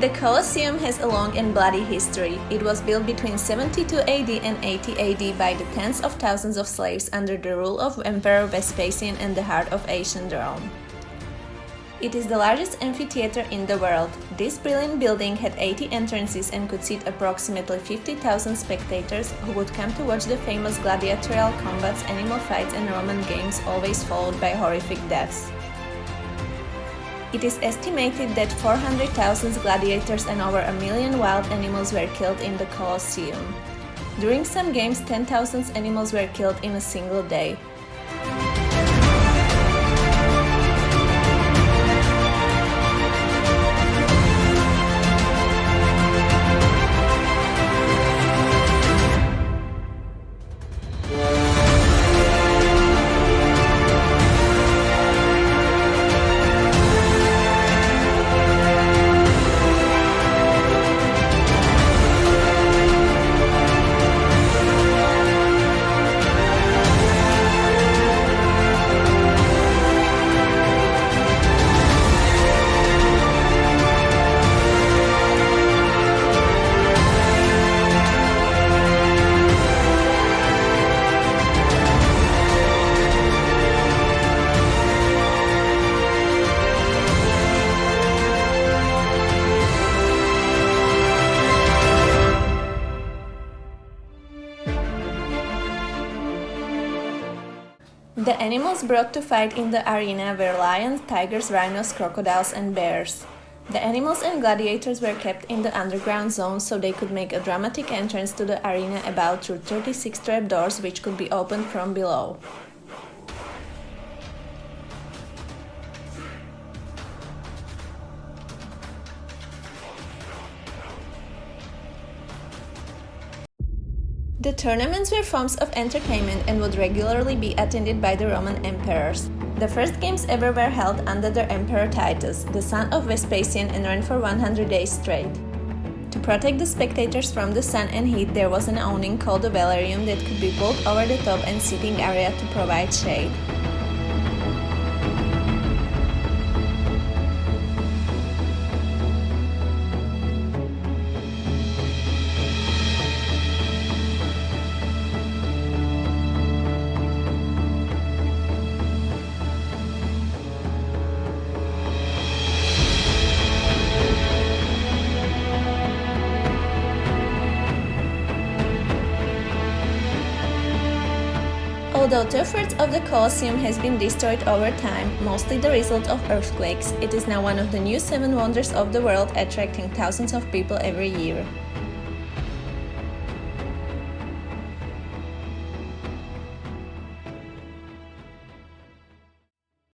The Colosseum has a long and bloody history. It was built between 72 AD and 80 AD by the tens of thousands of slaves under the rule of Emperor Vespasian in the heart of ancient Rome. It is the largest amphitheater in the world. This brilliant building had 80 entrances and could seat approximately 50,000 spectators who would come to watch the famous gladiatorial combats, animal fights and Roman games, always followed by horrific deaths. It is estimated that 400,000 gladiators and over 1 million wild animals were killed in the Colosseum. During some games, 10,000 animals were killed in a single day. The animals brought to fight in the arena were lions, tigers, rhinos, crocodiles, and bears. The animals and gladiators were kept in the underground zone so they could make a dramatic entrance to the arena about through 36 trap doors which could be opened from below. The tournaments were forms of entertainment and would regularly be attended by the Roman emperors. The first games ever were held under the Emperor Titus, the son of Vespasian, and ran for 100 days straight. To protect the spectators from the sun and heat, there was an awning called the velarium that could be pulled over the top and seating area to provide shade. Although 2/3 of the Colosseum has been destroyed over time, mostly the result of earthquakes, it is now one of the new 7 wonders of the world, attracting thousands of people every year.